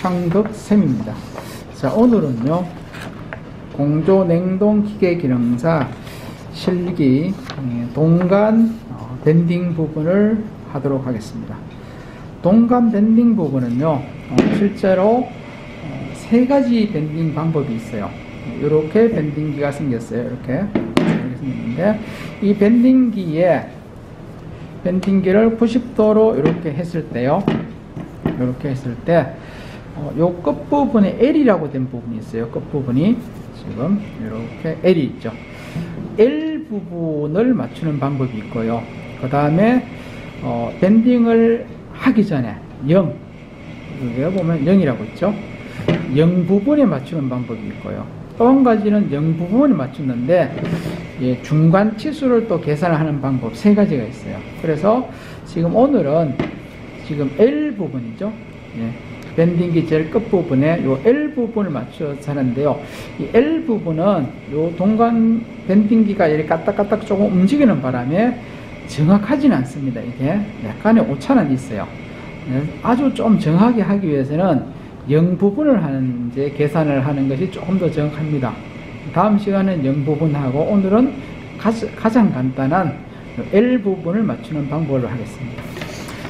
황덕쌤입니다. 자, 오늘은요, 공조 냉동 기계 기능사 실기 동간 밴딩 부분을 하도록 하겠습니다. 동간 밴딩 부분은요, 실제로 세 가지 밴딩 방법이 있어요. 이렇게 밴딩기가 생겼어요. 이렇게 생겼는데, 이 밴딩기를 90도로 이렇게 했을 때요, 이렇게 했을 때, 요 끝부분에 L이라고 된 부분이 있어요. 끝부분이 지금 이렇게 L이 있죠. L 부분을 맞추는 방법이 있고요. 그 다음에 밴딩을 하기 전에 0, 여기 보면 0이라고 있죠. 0 부분에 맞추는 방법이 있고요. 또 한 가지는 0 부분에 맞추는데 중간 치수를 또 계산하는 방법 세 가지가 있어요. 그래서 지금 오늘은 지금 L 부분이죠. 밴딩기 제일 끝부분에 요 L 부분을 맞춰서 하는데요. 이 L 부분은 요 동간 밴딩기가 이렇게 까딱까딱 조금 움직이는 바람에 정확하지는 않습니다. 이게 약간의 오차는 있어요. 아주 좀 정확하게 하기 위해서는 0 부분을 이제 계산을 하는 것이 조금 더 정확합니다. 다음 시간은 0 부분하고 오늘은 가장 간단한 L 부분을 맞추는 방법을 하겠습니다.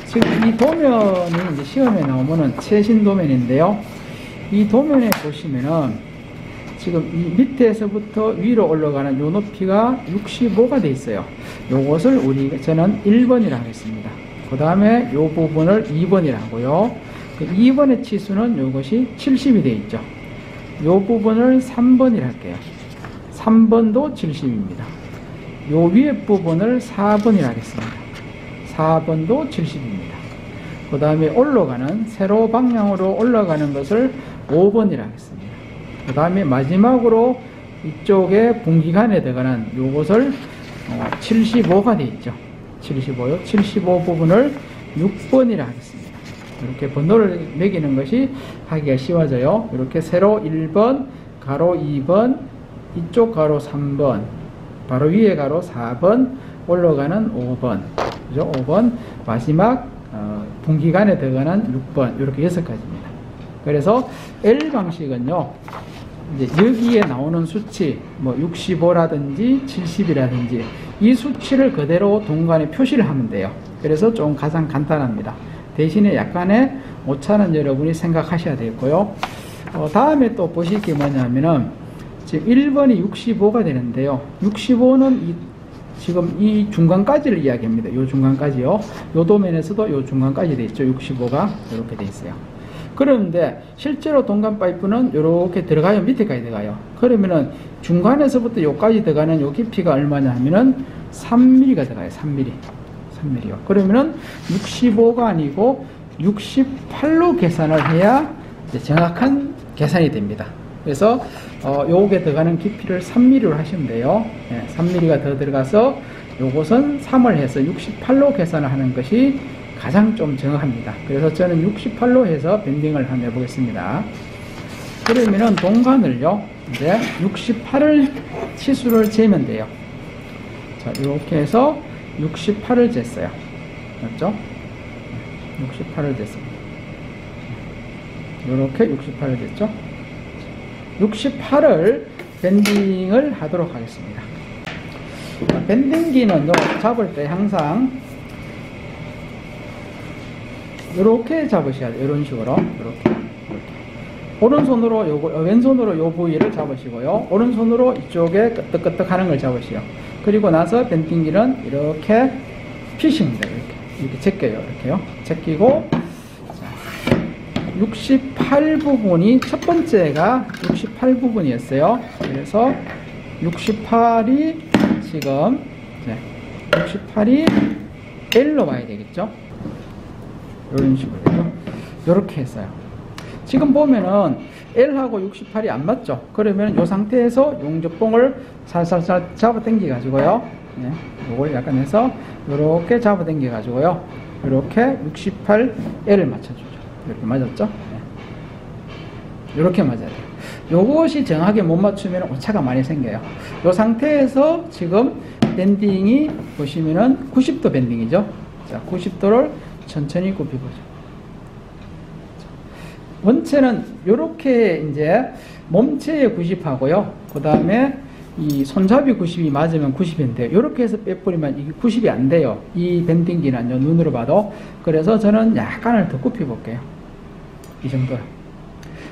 지금 이 도면이 이제 시험에 나오면은 최신 도면인데요. 이 도면에 보시면은 지금 이 밑에서부터 위로 올라가는 요 높이가 65가 돼 있어요. 요것을 저는 1번이라 하겠습니다. 그 다음에 요 부분을 2번이라 하고요. 그 2번의 치수는 요것이 70이 돼 있죠. 요 부분을 3번이라 할게요. 3번도 70입니다. 요 위에 부분을 4번이라 하겠습니다. 4번도 70입니다. 그 다음에 세로 방향으로 올라가는 것을 5번이라 하겠습니다. 그 다음에 마지막으로 이쪽에 분기간에 들어가는 요것을 75가 되어 있죠. 75요. 75 부분을 6번이라 하겠습니다. 이렇게 번호를 매기는 것이 하기가 쉬워져요. 이렇게 세로 1번, 가로 2번, 이쪽 가로 3번, 바로 위에 가로 4번, 올라가는 5번, 그죠? 5번, 마지막 분기간에 들어가는 6번, 이렇게 6가지입니다. 그래서 L 방식은요, 이제 여기에 나오는 수치, 뭐 65라든지 70이라든지 이 수치를 그대로 동간에 표시를 하면 돼요. 그래서 좀 가장 간단합니다. 대신에 약간의 오차는 여러분이 생각하셔야 되겠고요. 다음에 또 보실 게 뭐냐면은 지금 1번이 65가 되는데요. 65는 지금 이 중간까지를 이야기합니다. 요 중간까지요. 요 도면에서도 요 중간까지 돼 있죠. 65가 이렇게 돼 있어요. 그런데 실제로 동간 파이프는 이렇게 들어가요. 밑에까지 들어가요. 그러면은 중간에서부터 요까지 들어가는 요 깊이가 얼마냐 하면은 3mm가 들어가요. 3mm요. 그러면은 65가 아니고 68로 계산을 해야 이제 정확한 계산이 됩니다. 그래서 요게 들어가는 깊이를 3mm로 하시면 돼요. 3mm가 더 들어가서 요것은 3을 해서 68로 계산을 하는 것이 가장 좀 정확합니다. 그래서 저는 68로 해서 밴딩을 한번 해보겠습니다. 그러면은 동간을요, 이제 68을 치수를 재면 돼요. 자, 이렇게 해서 68을 쟀어요. 맞죠? 68을 쟀습니다. 이렇게 68을 쟀죠? 68을 밴딩을 하도록 하겠습니다. 밴딩기는요, 잡을 때 항상 이렇게 잡으셔야 돼요. 이런 식으로. 이렇게. 오른손으로 왼손으로 요 부위를 잡으시고요. 오른손으로 이쪽에 끄떡끄떡 하는 걸 잡으시오. 그리고 나서 밴딩기는 이렇게 피십니다. 이렇게 제껴요. 이렇게요. 제끼고, 68 부분이 첫 번째가 68 부분이었어요. 그래서 68이 지금 68이 L로 봐야 되겠죠. 이런 식으로요. 이렇게 했어요. 지금 보면은 L하고 68이 안 맞죠. 그러면 이 상태에서 용접봉을 살살살 잡아 당겨 가지고요. 이걸 약간 해서 이렇게 잡아 당겨 가지고요. 이렇게 68L을 맞춰주죠. 이렇게 맞았죠? 이렇게 맞아야 돼요. 요것이 정확하게 못 맞추면 오차가 많이 생겨요. 이 상태에서 지금 밴딩이 보시면은 90도 밴딩이죠. 자, 90도를 천천히 굽혀보죠. 원체는 이렇게 이제 몸체에 90하고요. 그 다음에 이 손잡이 90이 맞으면 90인데 이렇게 해서 빼버리면 이게 90이 안 돼요. 이 밴딩기는요, 눈으로 봐도. 그래서 저는 약간을 더 굽혀 볼게요. 이 정도요.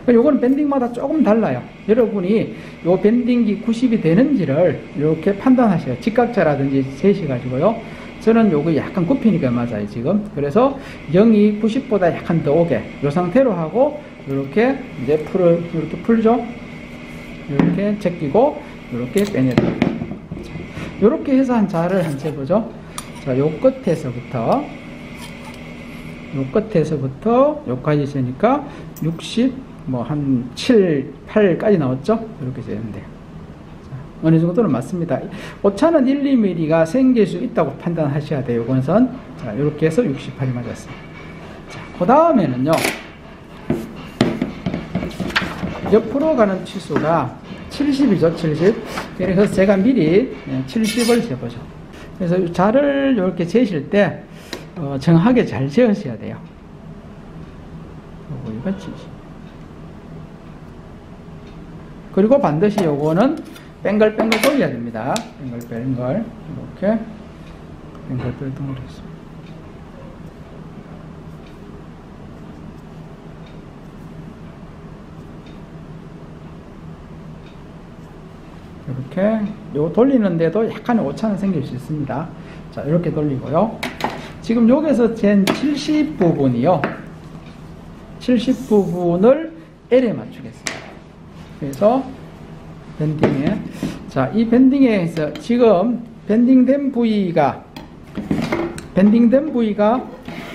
요거는 밴딩마다 조금 달라요. 여러분이 요 밴딩기 90이 되는지를 이렇게 판단하셔요. 직각자라든지 재시가지고요. 저는 요거 약간 굽히니까 맞아요, 지금. 그래서 0이 90보다 약간 더 오게. 요 상태로 하고, 요렇게 이제 이렇게 풀죠. 이렇게 제끼고, 이렇게 빼내다. 이렇게 해서 한 자를 한 재보죠. 자, 요 끝에서부터 요까지 재니까 60, 뭐 한 7, 8까지 나왔죠? 이렇게 재는데. 어느 정도는 맞습니다. 오차는 1, 2mm가 생길 수 있다고 판단하셔야 돼요. 이건선. 자, 이렇게 해서 68이 맞았어요. 자, 그 다음에는요. 옆으로 가는 치수가 70이죠, 70. 그래서 제가 미리 70을 재보죠. 그래서 자를 이렇게 재실 때, 정확하게 잘 재으셔야 돼요. 이거 70. 그리고 반드시 요거는 뱅글뱅글 돌려야 됩니다. 뱅글뱅글. 이렇게. 뱅글뱅글 돌렸습니다. 이렇게 요 돌리는데도 약간의 오차는 생길 수 있습니다. 자, 이렇게 돌리고요. 지금 여기서 잰 70 부분이요. 70 부분을 L에 맞추겠습니다. 그래서 밴딩에, 자, 이 밴딩에서 지금 밴딩된 부위가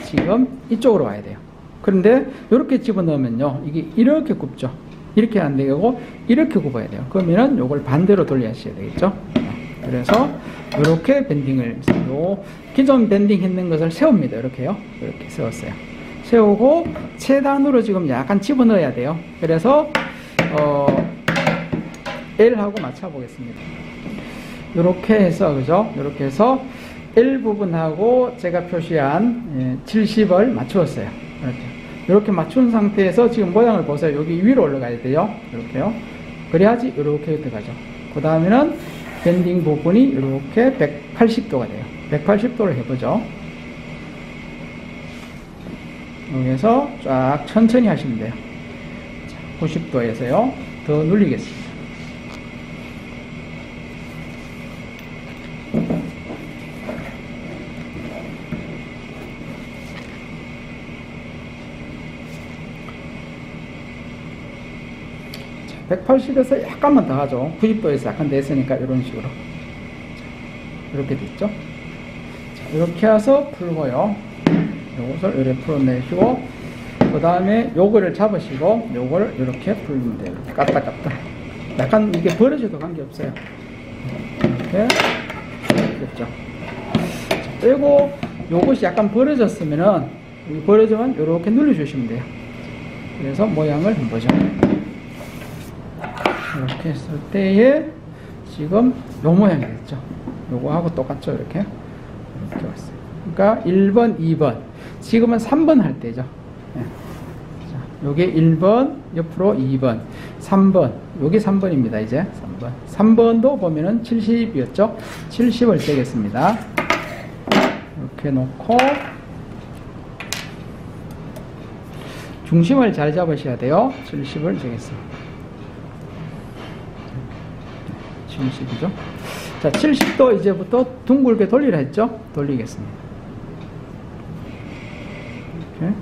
지금 이쪽으로 와야 돼요. 그런데 이렇게 집어넣으면요, 이게 이렇게 굽죠. 이렇게 안 되고 이렇게 굽어야 돼요. 그러면은 요걸 반대로 돌려주셔야 되겠죠. 그래서 이렇게 밴딩을 기존 밴딩 했는 것을 세웁니다. 이렇게요. 이렇게 세웠어요. 세우고 최단으로 지금 약간 집어넣어야 돼요. 그래서 L하고 맞춰 보겠습니다. 이렇게 해서, 그죠? 이렇게 해서 L 부분하고 제가 표시한 70을 맞추었어요. 이렇게 맞춘 상태에서 지금 모양을 보세요. 여기 위로 올라가야 돼요. 이렇게요. 그래야지 이렇게 들어가죠. 그 다음에는 밴딩 부분이 이렇게 180도가 돼요. 180도를 해보죠. 여기서 쫙 천천히 하시면 돼요. 90도에서요. 더 눌리겠습니다. 자, 180에서 약간만 더 하죠. 90도에서 약간 냈으니까 이런 식으로. 이렇게 됐죠. 자, 이렇게 해서 풀고요. 요것을 이렇게 풀어내시고, 그 다음에 요거를 잡으시고, 요거를 이렇게 풀면 돼요. 이렇게 깠다. 약간 이게 벌어져도 관계없어요. 이렇게. 됐죠. 빼고, 요것이 약간 벌어졌으면은, 벌어지면 이렇게 눌러주시면 돼요. 그래서 모양을 한번 보죠. 이렇게 했을 때에, 지금 요 모양이 됐죠. 요거하고 똑같죠. 이렇게 왔어요. 그러니까 1번, 2번. 지금은 3번 할 때죠. 네. 자, 요게 1번, 옆으로 2번, 3번. 요게 3번입니다. 이제 3번. 3번도 보면은 70이었죠. 70을 재겠습니다. 이렇게 놓고 중심을 잘 잡으셔야 돼요. 70을 재겠습니다. 70이죠. 자, 70도 이제부터 둥글게 돌리라 했죠? 돌리겠습니다. 이렇게.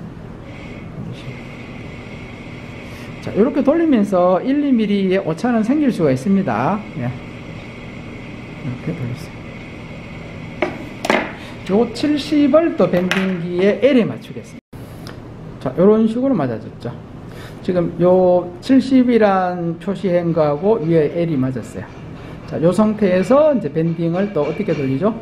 자, 이렇게 돌리면서 1, 2mm의 오차는 생길 수가 있습니다. 예. 이렇게 돌렸어요. 요 70을 또 밴딩기에 L에 맞추겠습니다. 자, 이런 식으로 맞아졌죠. 지금 요 70이란 표시한 거하고 위에 L이 맞았어요. 자, 요 상태에서 이제 밴딩을 또 어떻게 돌리죠?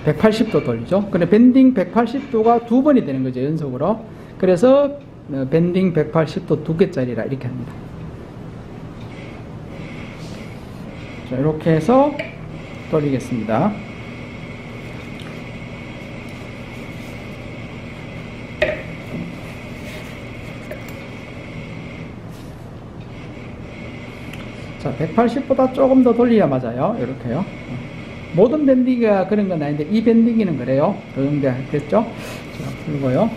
180도 돌리죠. 근데 밴딩 180도가 두 번이 되는 거죠, 연속으로. 그래서 밴딩 180도 두 개짜리라 이렇게 합니다. 자, 이렇게 해서 돌리겠습니다. 자, 180보다 조금 더 돌려야 맞아요. 이렇게요. 모든 밴딩기가 그런 건 아닌데 이 밴딩기는 그래요. 그 정도 됐죠? 자, 풀고요.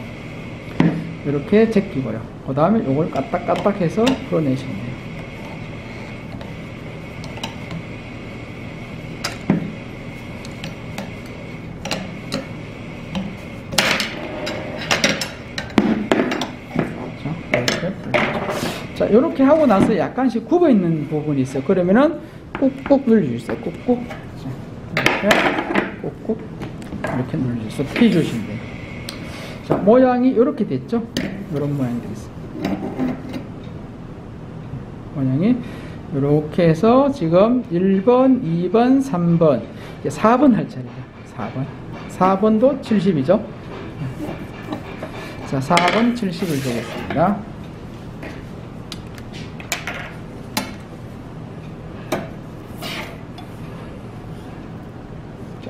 이렇게 제끼고요. 그 다음에 이걸 까딱까딱 해서 풀어내시면 돼요. 자, 이렇게 하고 나서 약간씩 굽어 있는 부분이 있어요. 그러면은 꾹꾹 눌러주세요. 꾹꾹. 이렇게 꾹꾹. 이렇게 눌러주세요. 피주시면 돼요. 자, 모양이 이렇게 됐죠? 이런 모양이 되겠습니다. 모양이 이렇게 해서 지금 1번, 2번, 3번, 이제 4번 할 차례죠. 4번. 4번도 70이죠? 자, 4번 70을 되겠습니다.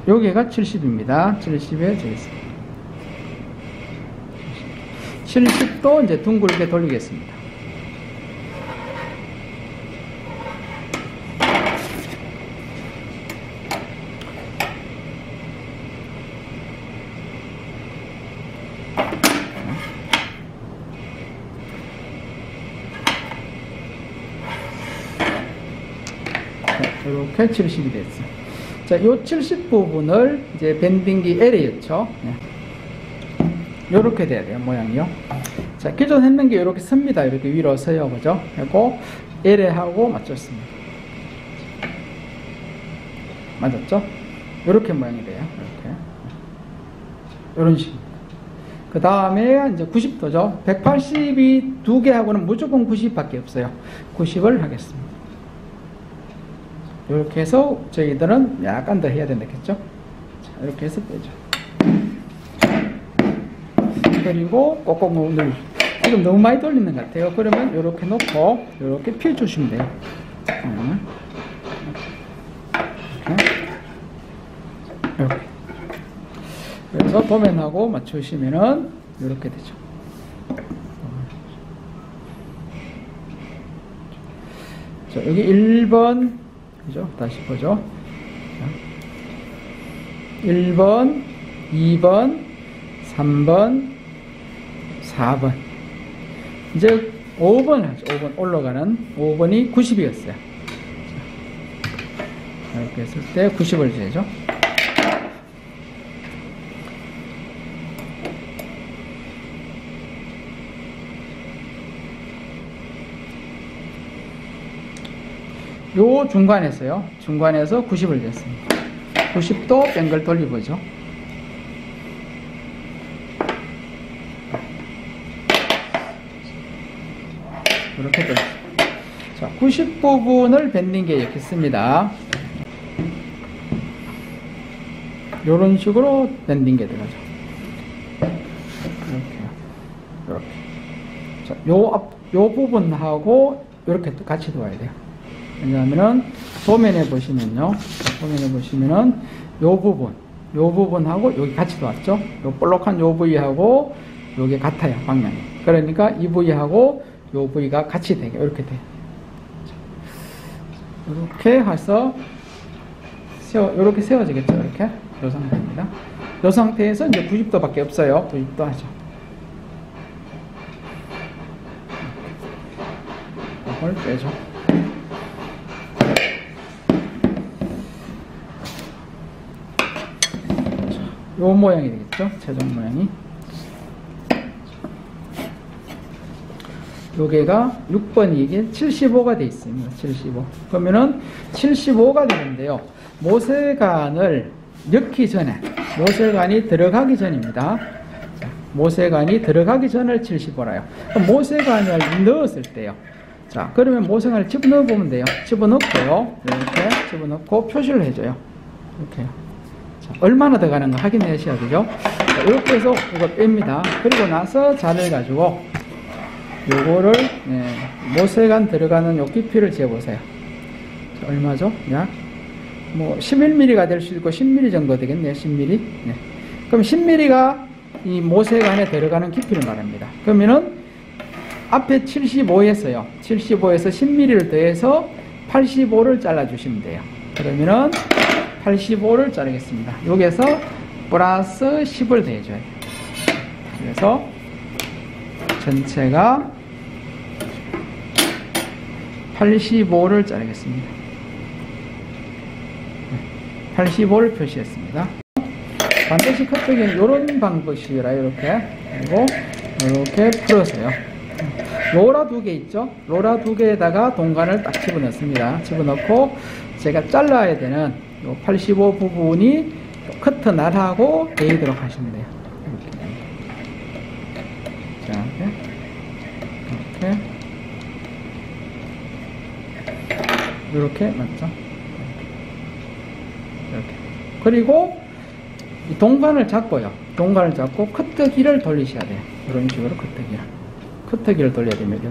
여기가 70입니다. 70에 되겠습니다. 70도 이제 둥글게 돌리겠습니다. 이렇게 70이 됐어요. 자, 요 70 부분을 이제 밴딩기 L이었죠. 요렇게 돼야 돼요, 모양이요. 자, 기존 했는 게 이렇게 섭니다. 이렇게 위로 서요, 그죠? 그리고 L에 하고 맞췄습니다. 맞았죠? 요렇게 모양이 돼요. 이렇게. 요런 식입니다. 그 다음에 이제 90도죠. 180이 두 개 하고는 무조건 90밖에 없어요. 90을 하겠습니다. 이렇게 해서 저희들은 약간 더 해야 된다겠죠? 자, 이렇게 해서 빼죠. 그리고 꼭꼭 눌러주세요. 지금 너무 많이 돌리는 것 같아요. 그러면 이렇게 놓고 이렇게 펴주시면 돼요. 이렇게. 그래서 도면하고 맞추시면은 이렇게 되죠. 자, 여기 1번 그죠? 다시 보죠. 1번, 2번, 3번, 4번. 이제 5번 하죠. 5번 올라가는 5번이 90이었어요. 이렇게 했을 때 90을 재죠. 요 중간에서요. 중간에서 90을 냈습니다. 90도 뱅글 돌려보죠. 이렇게 돌립니다. 자, 90 부분을 밴딩기에 이렇게 씁니다. 요런 식으로 밴딩기에 들어가죠. 이렇게. 자, 요 부분하고 이렇게 또 같이 놓아야 돼요. 왜냐하면은 도면에 보시면요, 요 부분하고 여기 같이 놓았죠. 요 볼록한 요 부위하고 요게 같아요, 방향이. 그러니까 이 부위하고 요 부위가 같이 되게 이렇게 돼요. 이렇게 해서 이렇게 세워지겠죠, 이렇게. 요 상태입니다. 요 상태에서 이제 90도밖에 없어요. 90도 하죠. 이걸 빼죠. 요 모양이 되겠죠? 최종 모양이. 요게가 6번이 이게 75가 돼 있습니다. 75. 그러면은 75가 되는데요. 모세관을 넣기 전에, 모세관이 들어가기 전입니다. 자, 모세관이 들어가기 전을 75라요. 모세관을 넣었을 때요. 자, 그러면 모세관을 집어넣어 보면 돼요. 집어넣고요. 이렇게 집어넣고 표시를 해줘요. 이렇게요. 얼마나 더 가는가 확인하셔야 되죠. 자, 이렇게 해서 이거 뺍니다. 그리고 나서 잔을 가지고 요거를 모세관 들어가는 요 깊이를 재보세요. 자, 얼마죠? 약 뭐 11mm가 될 수 있고 10mm 정도 되겠네요. 10mm. 네. 그럼 10mm가 이 모세관에 들어가는 깊이를 말합니다. 그러면은 앞에 75에서요. 75에서 10mm를 더해서 85를 잘라주시면 돼요. 그러면은 85를 자르겠습니다. 여기에서 플러스 10을 더해줘야 돼요. 그래서 전체가 85를 자르겠습니다. 85를 표시했습니다. 반드시 커트기는 이런 방법이라 이렇게 그리고 이렇게 풀어서요. 로라 2개 있죠? 로라 2개에다가 동관을 딱 집어넣습니다. 집어넣고 제가 잘라야 되는 요 85 부분이 커트 날하고 내리도록 하시면 돼요. 이렇게. 자, 이렇게 맞죠? 이렇게. 그리고 이 동관을 잡고요. 동관을 잡고 커트기를 돌리셔야 돼요. 이런 식으로 커트기를 돌려야 됩니다.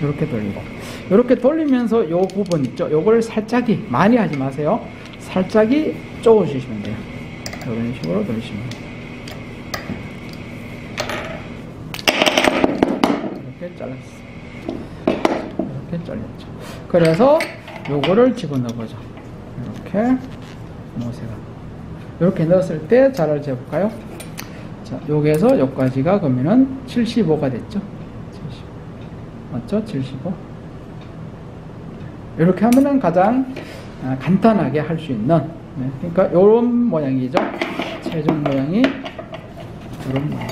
이렇게 돌리고 이렇게 돌리면서 요 부분 있죠? 요걸 살짝이 많이 하지 마세요. 살짝이 쪼아 주시면 돼요. 이런 식으로 돌리시면 돼요. 이렇게 잘랐어요. 이렇게 잘렸죠. 그래서 요거를 집어넣어 보죠. 이렇게 모세가 이렇게 넣었을 때 자를 재볼까요? 자, 여기에서 여기까지가 그러면은 75가 됐죠. 75. 맞죠? 75. 이렇게 하면은 가장 간단하게 할 수 있는, 그러니까 요런 모양이죠. 최종 모양이 이런 모양.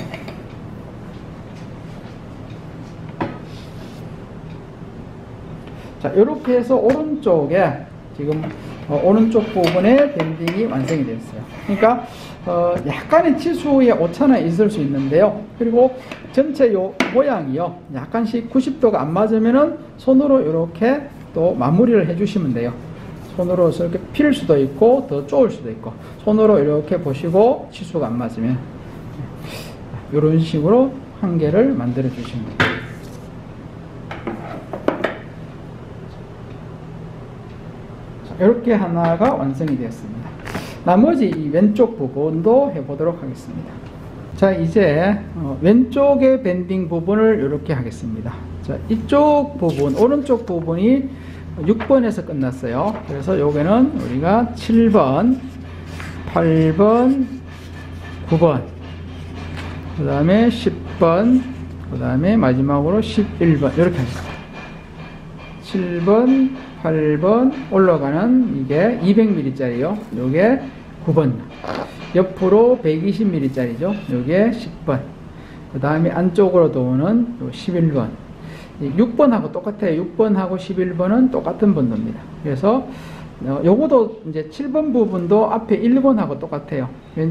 자, 이렇게 해서 오른쪽에 지금 오른쪽 부분에 밴딩이 완성이 됐어요. 그러니까 약간의 치수의 오차는 있을 수 있는데요. 그리고 전체 요 모양이요, 약간씩 90도가 안 맞으면은 손으로 이렇게 또 마무리를 해주시면 돼요. 손으로 이렇게 필 수도 있고 더 쪼을 수도 있고, 손으로 이렇게 보시고 치수가 안 맞으면 이런 식으로 한 개를 만들어 주시면 돼요. 이렇게 하나가 완성이 되었습니다. 나머지 이 왼쪽 부분도 해보도록 하겠습니다. 자, 이제 왼쪽의 밴딩 부분을 이렇게 하겠습니다. 자, 이쪽 부분, 오른쪽 부분이 6번에서 끝났어요. 그래서 여기는 우리가 7번, 8번, 9번, 그 다음에 10번, 그 다음에 마지막으로 11번 이렇게 하겠습니다. 7번, 8번 올라가는 이게 200mm짜리요. 요게 9번. 옆으로 120mm짜리죠. 요게 10번. 그 다음에 안쪽으로 도는 요 11번. 6번하고 똑같아요. 6번하고 11번은 똑같은 번호입니다. 그래서 요거도 이제 7번 부분도 앞에 1번하고 똑같아요.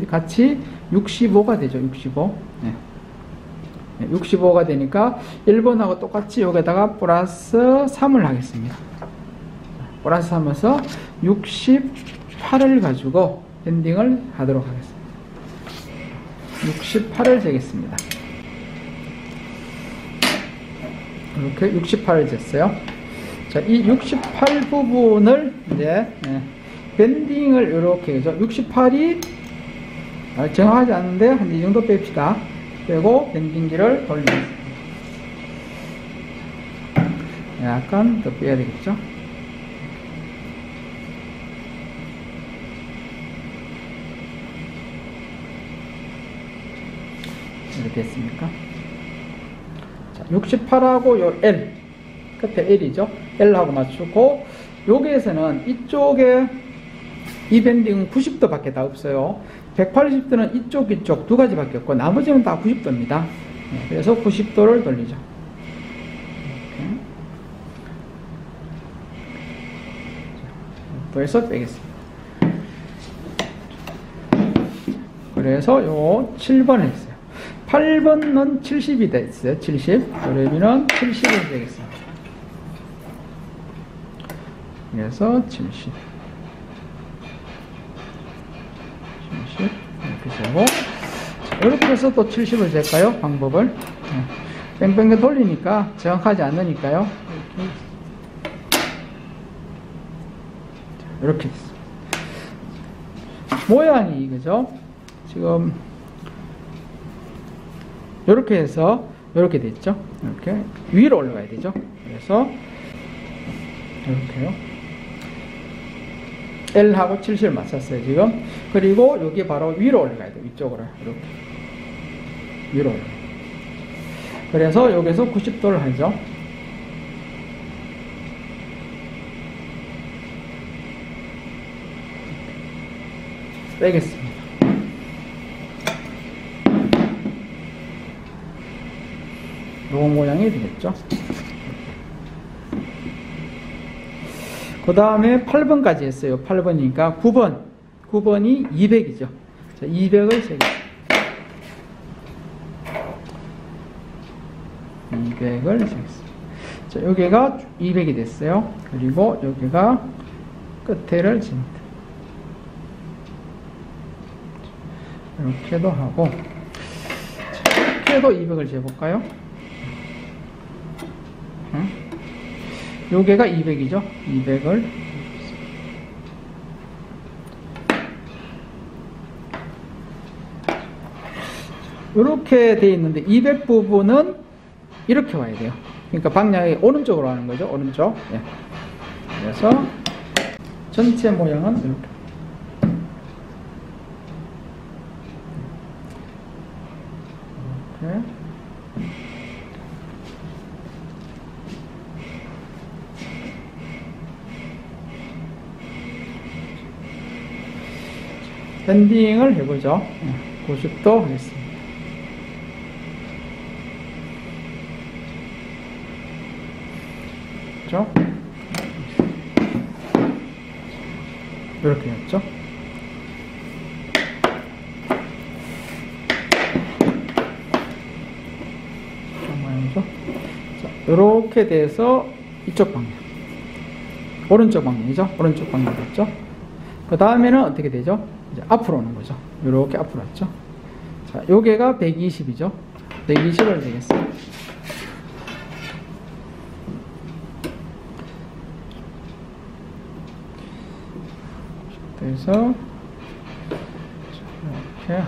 같이 65가 되죠. 65. 네. 65가 되니까 1번하고 똑같이 여기다가 플러스 3을 하겠습니다. 플러스 하면서 68을 가지고 밴딩을 하도록 하겠습니다. 68을 재겠습니다. 이렇게 68을 쟀어요. 자, 이 68 부분을 이제 밴딩을 이렇게 해서 68이 정확하지 않은데 한 이 정도 뺍시다. 빼고 밴딩기를 돌리겠습니다. 약간 더 빼야 되겠죠? 이렇게 됐습니까? 자, 68하고 요 L, 끝에 L이죠? L하고 맞추고, 여기에서는 이쪽에 이 밴딩은 90도 밖에 다 없어요. 180도는 이쪽 두 가지 밖에 없고, 나머지는 다 90도입니다. 그래서 90도를 돌리죠. 또해서 빼겠습니다. 그래서 요 7번을 했어요. 8번은 70이 됐어요. 70. 그러면은 70을 되겠습니다. 그래서 70. 이렇게 재고, 이렇게 해서 또 70을 잴까요? 방법을. 뺑뺑뺑 돌리니까 정확하지 않으니까요. 이렇게 됐습니다. 모양이 이거죠. 지금 이렇게 해서 이렇게 됐죠. 이렇게 위로 올라가야 되죠. 그래서 이렇게요. L하고 70을 맞췄어요, 지금. 그리고 여기 바로 위로 올라가야 돼요. 위쪽으로. 이렇게. 위로 올라가요. 그래서 여기서 90도를 하죠. 빼겠습니다. 요 모양이 되겠죠. 그 다음에 8번까지 했어요. 8번이니까 9번이 200이죠. 자, 200을 세겠습니다. 200을 세겠습니다. 자, 여기가 200이 됐어요. 그리고 여기가 끝에를 칩니다. 이렇게도 하고, 자, 이렇게도 200을 재볼까요? 요게가 200이죠. 200을 이렇게 돼 있는데 200 부분은 이렇게 와야 돼요. 그러니까 방향이 오른쪽으로 하는 거죠. 오른쪽. 예. 그래서 전체 모양은 이렇게. 이렇게. 밴딩을 해보죠. 90도 하겠습니다. 그렇죠? 이렇게 했죠? 모양이죠? 자, 이렇게 돼서 이쪽 방향. 오른쪽 방향이죠? 오른쪽 방향 됐죠? 그 다음에는 어떻게 되죠? 이제 앞으로 오는 거죠. 이렇게 앞으로 왔죠. 자, 요게가 120이죠. 120을 되겠어요. 그래서 이렇게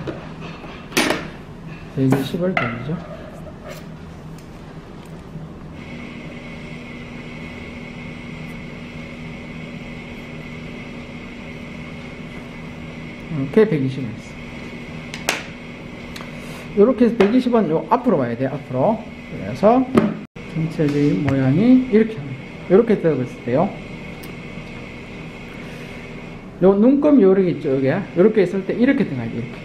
120을 돌리죠. 이렇게 120을 했어요. 이렇게 해서 120은 요 앞으로 와야 돼요. 앞으로. 그래서 전체적인 모양이 이렇게 합니다. 이렇게 들어갔을 때요. 요 눈금 요렇게 있죠. 여기 이렇게 있을 때 이렇게 들어가야 돼요. 이렇게.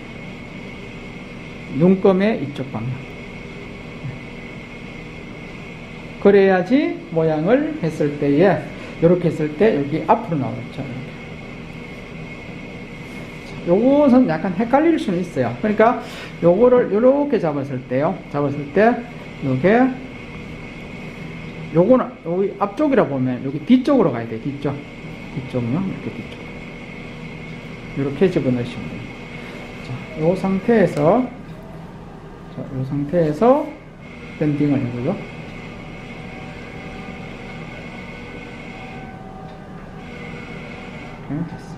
눈금의 이쪽 방향. 그래야지 모양을 했을 때에 이렇게 했을 때 여기 앞으로 나오겠죠. 이렇게. 요것은 약간 헷갈릴 수는 있어요. 그러니까 요거를 이렇게 잡았을 때요. 잡았을 때 요게 요거는 여기 앞쪽이라 보면 여기 뒤쪽으로 가야 돼요. 뒤쪽. 뒤쪽요. 이렇게 뒤쪽. 이렇게 집어넣으시면 돼요. 자, 요 상태에서 자, 요 상태에서 밴딩을 해보죠. 이렇게 됐어요.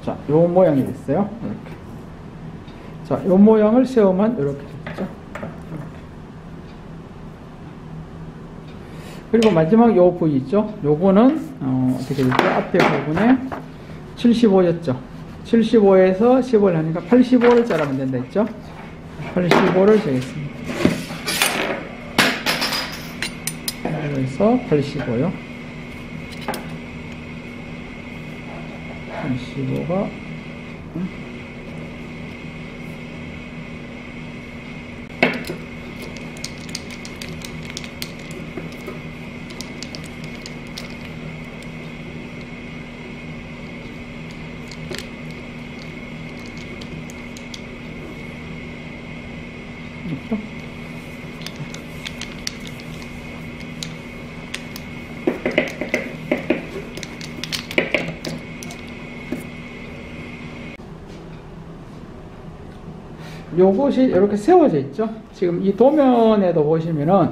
자, 요 모양이 됐어요. 이렇게. 자, 요 모양을 세우면 이렇게 됐죠. 그리고 마지막 요 부위 있죠. 요거는 어떻게 됐죠? 앞에 부분에 75였죠. 75에서 15를 하니까 85를 자르면 된다 했죠. 85를 재겠습니다. 그래서 85요. 85가 이렇게. 요것이 이렇게 세워져 있죠. 지금 이 도면에도 보시면은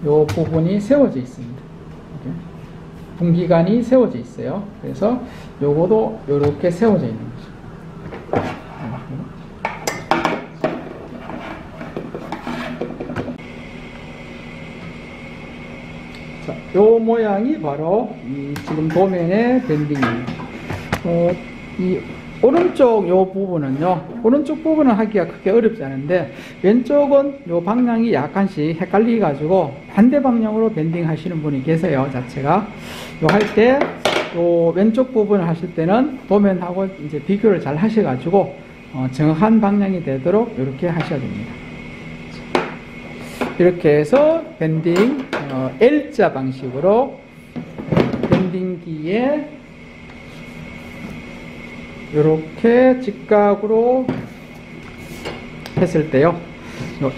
요 부분이 세워져 있습니다. 이렇게. 분기관이 세워져 있어요. 그래서 요거도 이렇게 세워져 있는 거죠. 자, 요 모양이 바로 이 지금 도면의 밴딩입니다. 이 오른쪽 요 부분은요, 오른쪽 부분은 하기가 크게 어렵지 않은데, 왼쪽은 요 방향이 약간씩 헷갈리 가지고 반대 방향으로 밴딩 하시는 분이 계세요. 자체가 요 할 때 요 왼쪽 부분을 하실 때는 도면하고 이제 비교를 잘 하셔 가지고 정확한 방향이 되도록 이렇게 하셔야 됩니다. 이렇게 해서 밴딩 L자 방식으로 밴딩기에 이렇게 직각으로 했을 때요,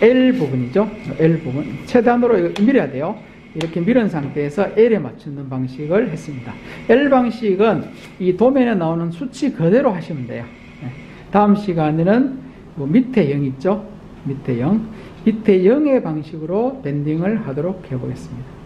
L 부분이죠. L 부분 최대한으로 밀어야 돼요. 이렇게 밀은 상태에서 L에 맞추는 방식을 했습니다. L 방식은 이 도면에 나오는 수치 그대로 하시면 돼요. 다음 시간에는 밑에 0 있죠. 밑에 0, 밑에 0의 방식으로 밴딩을 하도록 해보겠습니다.